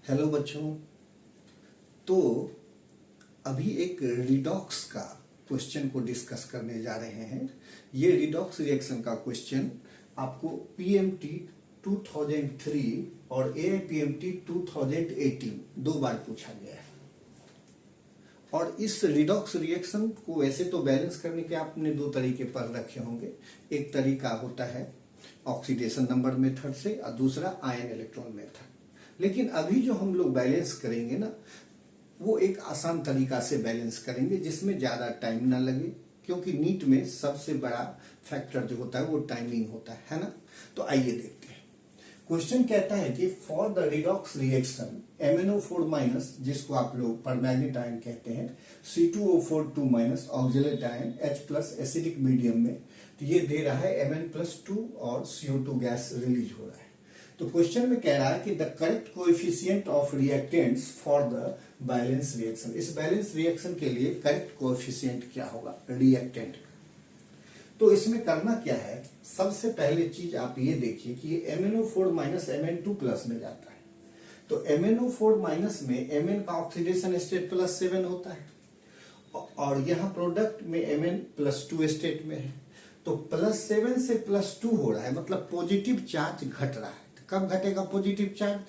Hello बच्चों। तो अभी एक रिडॉक्स का क्वेश्चन को डिस्कस करने जा रहे हैं। ये रिडॉक्स रिएक्शन का क्वेश्चन आपको पीएमटी 2003 और एआईपीएमटी 2018 दो बार पूछा गया है। और इस रिडॉक्स रिएक्शन को वैसे तो बैलेंस करने के आपने दो तरीके पर रखे होंगे। एक तरीका होता है ऑक्सीडेशन नंबर मेथड से और दूसरा आयन इलेक्ट्रॉन मेथड। लेकिन अभी जो हम लोग बैलेंस करेंगे ना, वो एक आसान तरीका से बैलेंस करेंगे जिसमें ज्यादा टाइम ना लगे, क्योंकि नीट में सबसे बड़ा फैक्टर जो होता है वो टाइमिंग होता है ना। तो आइए देखते हैं। क्वेश्चन कहता है कि for the redox reaction MnO4 minus, जिसको आप लोग परमैंगनेट आयन कहते हैं, C2O4 minus oxalate ion H plus acidic medium में, तो ये दे रहा है Mn+2 और CO2 गैस रिलीज हो रहा है। तो क्वेश्चन में कह रहा है कि the correct coefficient of reactants for the balance reaction. इस बैलेंस रिएक्शन के लिए करेक्ट कोएफिशिएंट क्या होगा रिएक्टेंट का। तो इसमें करना क्या है, सबसे पहले चीज आप ये देखिए कि ये MnO4 माइनस Mn2 प्लस में जाता है। तो MnO4 माइनस में Mn का ऑक्सीडेशन स्टेट +7 होता है और यहाँ प्रोडक्ट में Mn+2 स्टेट में है। तो +7 से +2 हो रहा है, मतलब पॉजिटिव चार्ज घट रहा है। कब घटेगा पॉजिटिव चार्ज?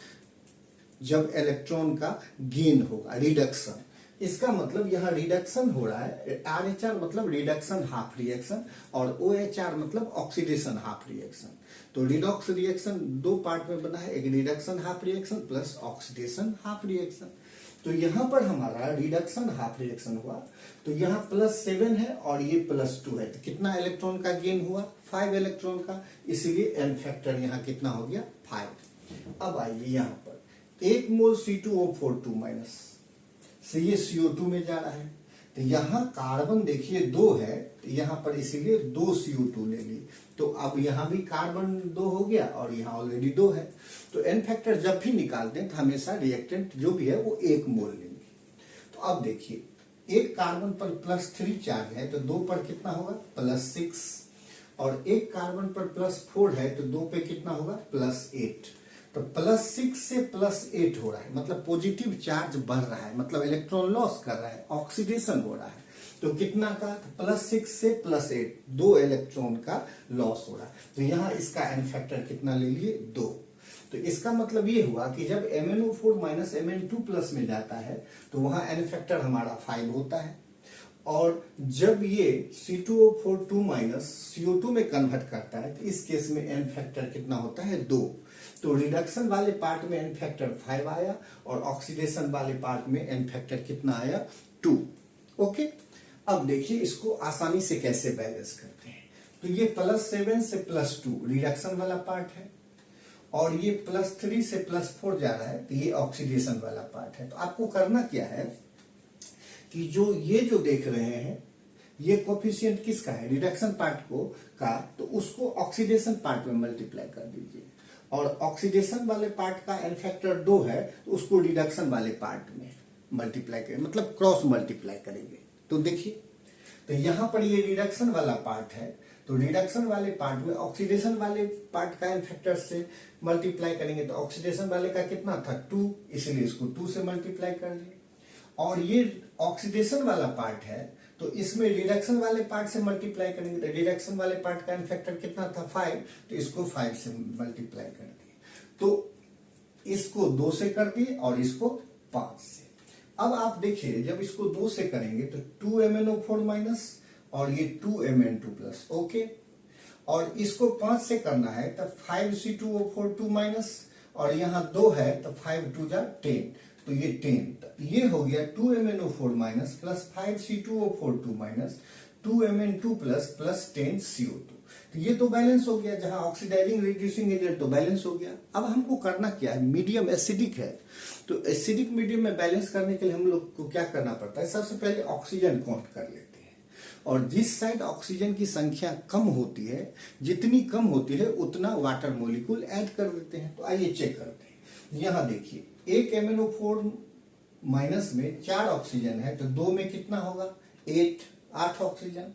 जब इलेक्ट्रॉन का गेन होगा, रिडक्शन। इसका मतलब यहाँ रिडक्शन हो रहा है। RH मतलब रिडक्शन हाफ रिएक्शन और OH मतलब ऑक्सीडेशन हाफ रिएक्शन। तो रिडॉक्स रिएक्शन दो पार्ट में बना है, एक reduction half reaction plus oxidation half reaction. तो यहाँ पर हमारा रिडक्शन हाफ रिएक्शन हुआ, तो यहाँ +7 है और ये +2 है। तो कितना इलेक्ट्रॉन का गेन हुआ? 5 इलेक्ट्रॉन का, इसलिए n फैक्टर यहाँ कितना हो गया? 5। अब आइए यहाँ पर 1 मोल C2O4 माइनस से ये CO2 में जा रहा है। तो यहाँ कार्बन देखिए 2 है, तो यहाँ पर इसीलिए 2 CO2 ले ली। तो अब यहाँ भी कार्बन 2 हो गया और यहाँ ऑलरेडी 2 है। तो n फैक्टर जब भी निकालते हैं तो हमेशा रिएक्टेंट जो भी है वो 1 मोल लेंगे। तो अब देखिए एक कार्बन पर +3 चार्ज है, तो 2 पर कितना होगा? +6। और एक कार्बन पर +4 है, तो 2 पे कितना होगा? +8। तो +6 से +8 हो रहा है, मतलब पॉजिटिव चार्ज बढ़ रहा है, मतलब इलेक्ट्रॉन लॉस कर रहा है, ऑक्सीडेशन हो रहा है। तो कितना का? +6 से +8, 2 इलेक्ट्रॉन का लॉस हो रहा है। तो यहाँ इसका n फैक्टर कितना ले लिए? 2। तो इसका मतलब ये हुआ कि जब MnO4 माइनस Mn2 प्लस में जाता है तो वहां n फैक्टर हमारा 5 होता है। और जब ये C2O4 माइनस CO2 में कन्वर्ट करता है तो इस केस में n फैक्टर कितना होता है? 2। तो रिडक्शन वाले पार्ट में n फैक्टर 5 आया और ऑक्सीडेशन वाले पार्ट में n फैक्टर कितना आया? 2। ओके, अब देखिए इसको आसानी से कैसे बैलेंस करते हैं। तो ये +7 से +2 रिडक्शन वाला पार्ट है और ये +3 से +4 जा रहा है, तो ये ऑक्सीडेशन वाला पार्ट है। तो आपको करना क्या है कि ये जो देख रहे हैं ये कोफिशिएंट किसका है? रिडक्शन पार्ट को का, तो उसको ऑक्सीडेशन पार्ट में मल्टीप्लाई कर दीजिए। और ऑक्सीडेशन वाले पार्ट का n फैक्टर 2 है, तो उसको रिडक्शन वाले पार्ट में मल्टीप्लाई करें, मतलब क्रॉस मल्टीप्लाई करेंगे। तो देखिए, तो यहाँ पर ये रिडक्शन वाला पार्ट है, तो रिडक्शन वाले पार्ट में ऑक्सीडेशन वाले पार्ट का n फैक्टर से मल्टीप्लाई करेंगे। तो ऑक्सीडेशन वाले का कितना था? 2, इसलिए इसको 2 से मल्टीप्लाई कर लिए। और ये ऑक्सीडेशन वाला पार्ट है, तो इसमें रिडक्शन वाले पार्ट से मल्टीप्लाई करेंगे। तो रिडक्शन वाले पार्ट का n फैक्टर कितना था? 5, तो इसको 5 से मल्टीप्लाई कर दिए। तो इसको 2 से कर दिए और इसको 5 से। अब आप देखिए जब इसको 2 से करेंगे तो 2 MnO4 माइनस और ये 2 Mn2 प्लस। ओके, और इसको 5 से करना है तब 5 C2O4 माइनस और यहाँ 2 है तो 5 2 जा 10, तो ये 10। ये हो गया 2 MnO4 minus plus 5 C2O4 minus 2 Mn2 plus 10 CO2। तो ये तो बैलेंस हो गया, जहां ऑक्सीडाइजिंग रिड्यूसिंग एजेंट तो बैलेंस हो गया। अब हमको करना क्या है, मीडियम एसिडिक है, तो एसिडिक मीडियम में बैलेंस करने के लिए हम लोग को क्या करना पड़ता है? सबसे पहले ऑक्सीजन काउंट कर लेते हैं और जिस साइड ऑक्सीजन की संख्या कम होती है, जितनी कम होती है उतना वाटर मॉलिक्यूल ऐड कर देते हैं। तो आइए चेक करते हैं। यहाँ देखिए एक MnO4 माइनस में 4 ऑक्सीजन है, तो 2 में कितना होगा? 8 ऑक्सीजन।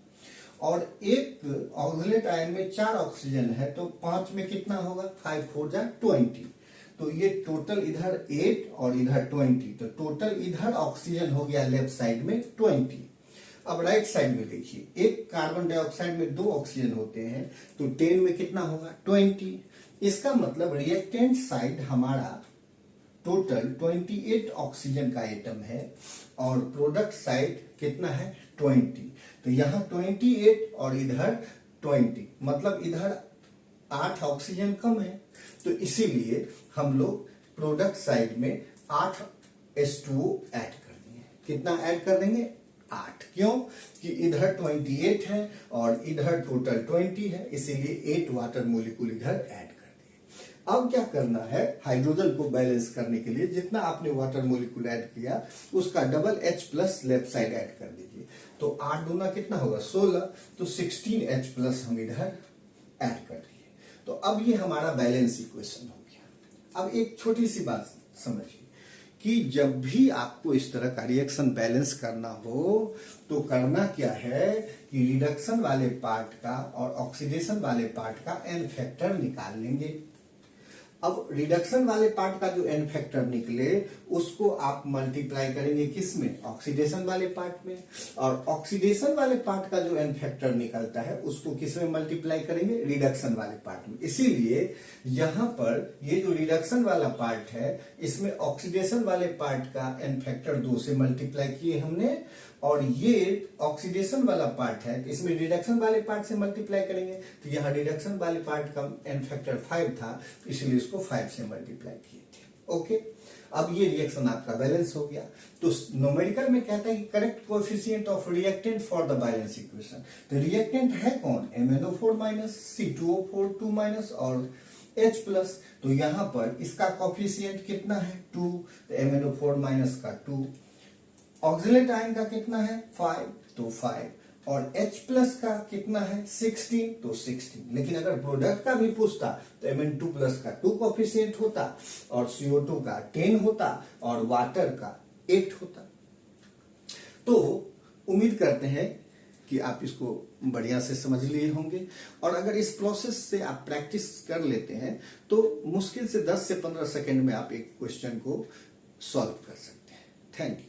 और एक ऑक्सीलेट आयन में 4 ऑक्सीजन है, तो 5 में कितना होगा? 5 4 जा 20। तो ये टोटल इधर 8 और इधर 20, तो टोटल इधर ऑक्सीजन हो गया लेफ्ट साइड में 20। अब राइट साइड में देखिए, एक कार्बन डाइऑक्साइड में 2 ऑक्सीजन होते हैं, तो 10 में कितना होगा 20। इसका मतलब रिएक्टेंट साइड हमारा टोटल 28 ऑक्सीजन का एटम है और प्रोडक्ट साइड कितना है 20। तो यहां 28 और इधर 20, मतलब इधर 8 ऑक्सीजन कम है, तो इसीलिए हम लोग प्रोडक्ट साइड में 8 H2O ऐड कर देंगे। कितना ऐड कर देंगे 8, क्यों कि इधर 28 है और इधर टोटल 20 है, इसीलिए 8 वाटर मोलिक्यूल इधर ऐड कर दिए। अब क्या करना है, हाइड्रोजन को बैलेंस करने के लिए जितना आपने वाटर मोलिक्यूल ऐड किया उसका double H+ left side add कर दीजिए। तो 8 दूना कितना होगा 16, तो 16H+ हम इधर ऐड कर दिए। तो अब ये हमारा बैलेंस इक्वेशन हो गया। अब एक छोटी सी बात समझिए कि जब भी आपको इस तरह का रिएक्शन बैलेंस करना हो तो करना क्या है कि रिडक्शन वाले पार्ट का और ऑक्सीडेशन वाले पार्ट का n फैक्टर निकाल लेंगे। अब रिडक्शन वाले पार्ट का जो n फैक्टर निकले उसको आप मल्टीप्लाई करेंगे किसमें, ऑक्सीडेशन वाले पार्ट में, और ऑक्सीडेशन वाले पार्ट का जो n फैक्टर निकलता है उसको किसमें मल्टीप्लाई करेंगे, रिडक्शन वाले पार्ट में। इसीलिए यहां पर ये जो रिडक्शन वाला पार्ट है इसमें ऑक्सीडेशन वाले पार्ट का n फैक्टर 2 से मल्टीप्लाई किए हमने, और ये ऑक्सीडेशन वाला पार्ट है तो इसमें रिडक्शन वाले पार्ट से मल्टीप्लाई करेंगे। तो यहाँ रिडक्शन वाले पार्ट का n फैक्टर 5 था, इसलिए इसको 5 से मल्टीप्लाई किए थे। ओके, अब ये रिएक्शन आपका बैलेंस हो गया। तो न्यूमेरिकल में कहता है कि correct coefficient of reactant for the balance equation. तो रिएक्टेंट है कौन, MnO4- C2O4 2- और H+। तो यहां पर इसका कोएफिशिएंट कितना है 2, तो MnO4- का 2। ऑक्सिलेट आयन का कितना है 5, तो 5, और H+ का कितना है 16, तो 16। लेकिन अगर प्रोडक्ट का भी पूछता तो Mn2+ का 2 कोएफिशिएंट होता और CO2 का 10 होता और वाटर का 8 होता। तो उम्मीद करते हैं कि आप इसको बढ़िया से समझ लिए होंगे, और अगर इस प्रोसेस से आप प्रैक्टिस कर लेते हैं तो मुश्किल से 10 से 15 सेकंड में आप एक क्वेश्चन को सॉल्व कर सकते हैं। Thank you.